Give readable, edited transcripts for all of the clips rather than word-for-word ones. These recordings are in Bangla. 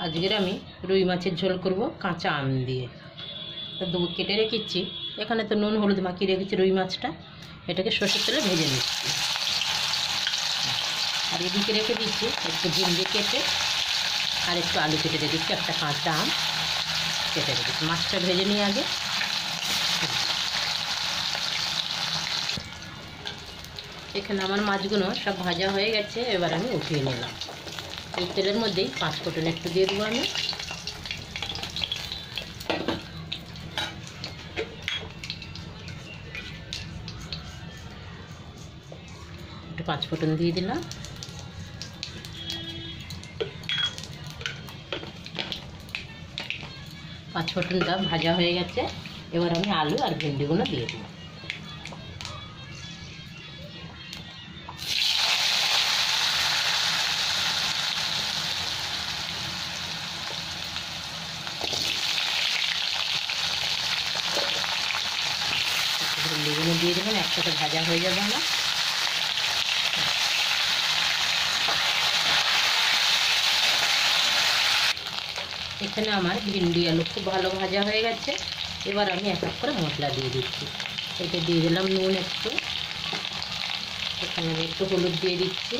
আজকের আমি রুই মাছের ঝোল করব কাঁচা আম দিয়ে। তো দু কেটে রেখেছি, এখানে তো নুন হলুদ মাখিয়ে রেখেছি রুই মাছটা, এটাকে সরষের তেলে ভেজে নিচ্ছি। আর এদিকে রেখে দিচ্ছি একটু ভিন্ডি কেটে আর একটু আলু কেটে রেখেছি, একটা কাঁচা আম কেটে রেখেছি। মাছটা ভেজে নিয়ে আগে। এখানে আমার মাছগুলো সব ভাজা হয়ে গেছে, এবার আমি উঠিয়ে নিলাম। এই তেলের মধ্যেই 5 ফোঁটন একটু দিয়ে দেবো আমি। একটু 5 ফোঁটন দিয়ে দিলাম। পাঁচ ফোঁটনটা ভাজা হয়ে গেছে, এবার আমি আলু আর ভেন্ডিগুলো দিয়ে দেবো। ভেন্ডিগুলো দিয়ে দেবেন, একসাথে ভাজা হয়ে যাবে না। এখানে আমার ভিন্ডি আলু খুব ভালো ভাজা হয়ে গেছে, এবার আমি এক এক করে মশলা দিয়ে দিচ্ছি। এটা দিয়ে দিলাম নুন একটু, এখানে আমি একটু হলুদ দিয়ে দিচ্ছি,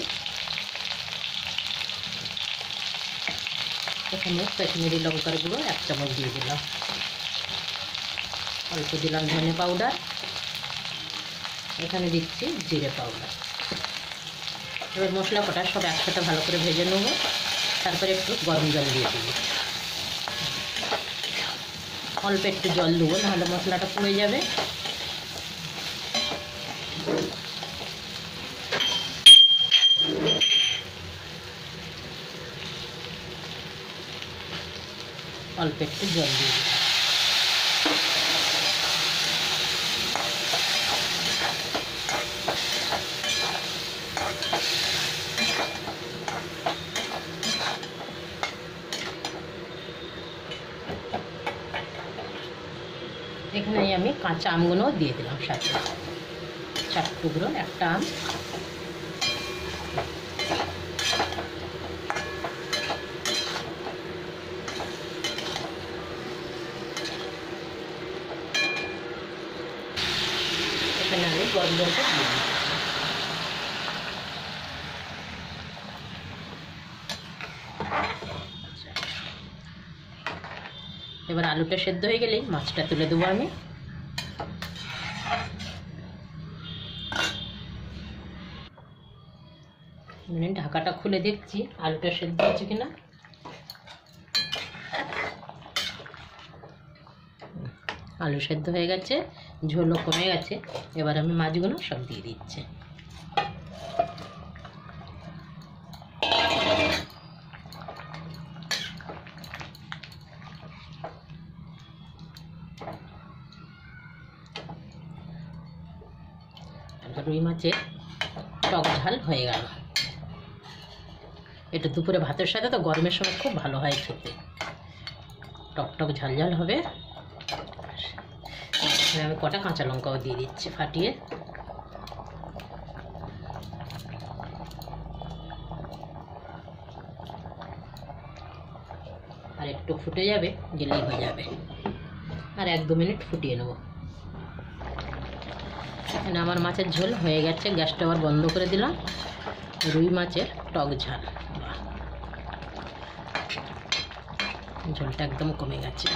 এখানে কাশ্মীরি লঙ্কার গুঁড়ো 1 চামচ দিয়ে দিলাম, অল্প দিলাম ধনে পাউডার, এখানে দিচ্ছি জিরে পাউডার। এবার মশলা কটা সব একসাথে ভালো করে ভেজে নেব, তারপরে একটু গরম জল দিয়ে দেবো। অল্প একটু জল দেবো, নাহলে মশলাটা পুড়ে যাবে। অল্প একটু জল দিয়ে দেবো। এখানে আমি কাঁচা আমগুলো দিয়ে দিলাম সাথে, 4 টুকরো একটা আম। এখানে আমি গরম জলটা দিয়ে দিচ্ছি। এবার আলুটা সেদ্ধ হয়ে গেলেই মাছটা তুলে দেবো আমি। ঢাকাটা খুলে দেখছি আলুটা সেদ্ধ হচ্ছে কিনা। আলু সেদ্ধ হয়ে গেছে, ঝোলও কমে গেছে, এবার আমি মাছগুলো সব দিয়ে দিচ্ছি। রুই মাছের টক ঝাল হয়ে গেল। এটা দুপুরে ভাতের সাথে তো গরমের সময় খুব ভালো হয় খেতে, টক টক ঝাল ঝাল হবে। আমি কটা কাঁচা লঙ্কাও দিয়ে দিচ্ছি ফাটিয়ে। আর একটু ফুটে যাবে, গেলেই হয়ে যাবে। আর 1-2 মিনিট ফুটিয়ে নেব। এখানে আমার মাছের ঝোল হয়ে গেছে, গ্যাসটা আবার বন্ধ করে দিলাম। রুই মাছের টক ঝাল, ঝোলটা একদম কমে গেছে।